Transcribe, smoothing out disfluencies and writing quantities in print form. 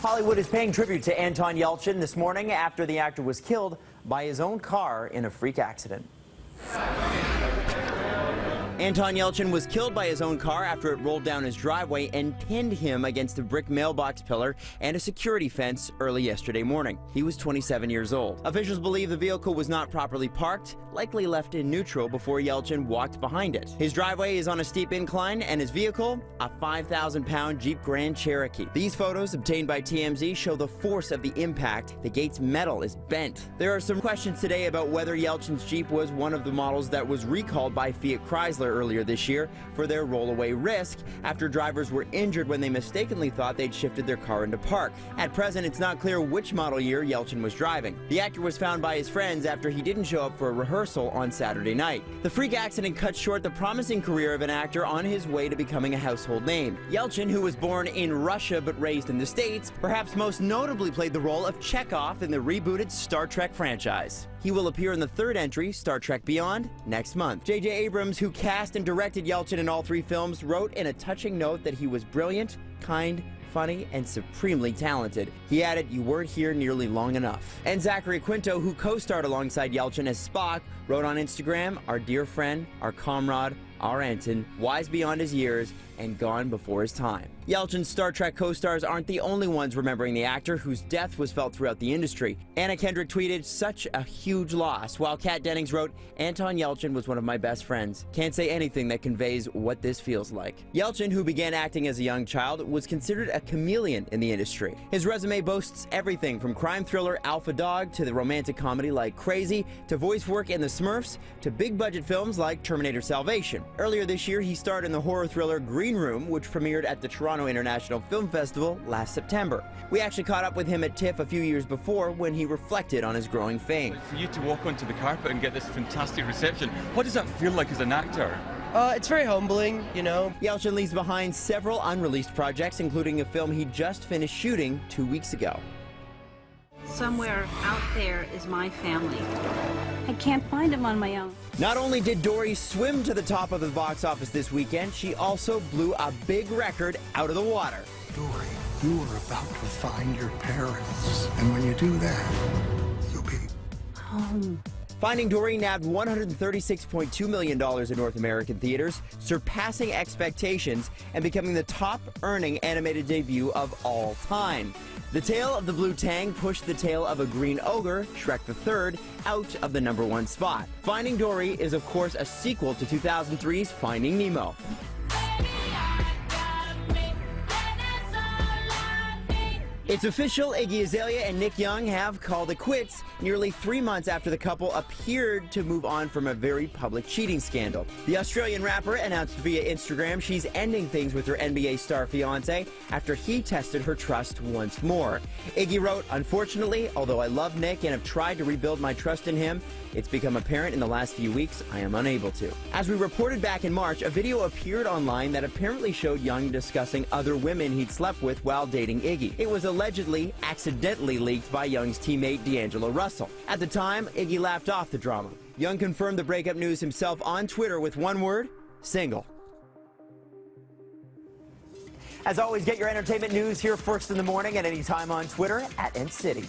Hollywood is paying tribute to Anton Yelchin this morning after the actor was killed by his own car in a freak accident. Anton Telchin was killed by his own car after it rolled down his driveway and pinned him against a brick mailbox pillar and a security fence early yesterday morning. He was 27 years old. Officials believe the vehicle was not properly parked, likely left in neutral before Telchin walked behind it. His driveway is on a steep incline and his vehicle, a 5,000-pound Jeep Grand Cherokee. These photos obtained by TMZ show the force of the impact. The gate's metal is bent. There are some questions today about whether Yelchin's Jeep was one of the models that was recalled by Fiat Chrysler earlier this year for their rollaway risk after drivers were injured when they mistakenly thought they'd shifted their car into park. At present, it's not clear which model year Yelchin was driving. The actor was found by his friends after he didn't show up for a rehearsal on Saturday night. The freak accident cut short the promising career of an actor on his way to becoming a household name. Yelchin, who was born in Russia but raised in the States, perhaps most notably played the role of Chekhov in the rebooted Star Trek franchise. He will appear in the third entry, Star Trek Beyond, next month. J.J. Abrams, who cast and directed Yelchin in all three films, wrote in a touching note that he was brilliant, kind, funny, and supremely talented. He added, "You weren't here nearly long enough." And Zachary Quinto, who co-starred alongside Yelchin as Spock, wrote on Instagram, "Our dear friend, our comrade, our Anton, wise beyond his years and gone before his time." Yelchin's Star Trek co-stars aren't the only ones remembering the actor, whose death was felt throughout the industry. Anna Kendrick tweeted, "Such a huge loss," while Kat Dennings wrote, "Anton Telchin was one of my best friends. Can't say anything that conveys what this feels like." Yelchin, who began acting as a young child, was considered a chameleon in the industry. His resume boasts everything from crime thriller Alpha Dog to the romantic comedy like Crazy, to voice work in The Smurfs, to big-budget films like Terminator Salvation. Earlier this year, he starred in the horror thriller Green Room, which premiered at the Toronto International Film Festival last September. We actually caught up with him at TIFF a few years before when he reflected on his growing fame. For you to walk onto the carpet and get this fantastic reception, what does that feel like as an actor? It's very humbling, you know. Yelchin leaves behind several unreleased projects, including a film he just finished shooting 2 weeks ago. Somewhere out there is my family. I can't find him on my own. Not only did Dory swim to the top of the box office this weekend, she also blew a big record out of the water. Dory, you are about to find your parents. And when you do that, you'll be Home. Finding Dory nabbed $136.2 million in North American theaters, surpassing expectations and becoming the top-earning animated debut of all time. The Tale of the Blue Tang pushed The Tale of a Green Ogre, Shrek III, out of the #1 spot. Finding Dory is, of course, a sequel to 2003's Finding Nemo. It's official, Iggy Azalea and Nick Young have called it quits nearly 3 months after the couple appeared to move on from a very public cheating scandal. The Australian rapper announced via Instagram she's ending things with her NBA star fiance after he tested her trust once more. Iggy wrote, "Unfortunately, although I love Nick and have tried to rebuild my trust in him, it's become apparent in the last few weeks I am unable to." As we reported back in March, a video appeared online that apparently showed Young discussing other women he'd slept with while dating Iggy. It was allegedly accidentally leaked by Young's teammate D'Angelo Russell. At the time, Iggy laughed off the drama. Young confirmed the breakup news himself on Twitter with one word: single. As always, get your entertainment news here first in the morning and anytime on Twitter @NCity.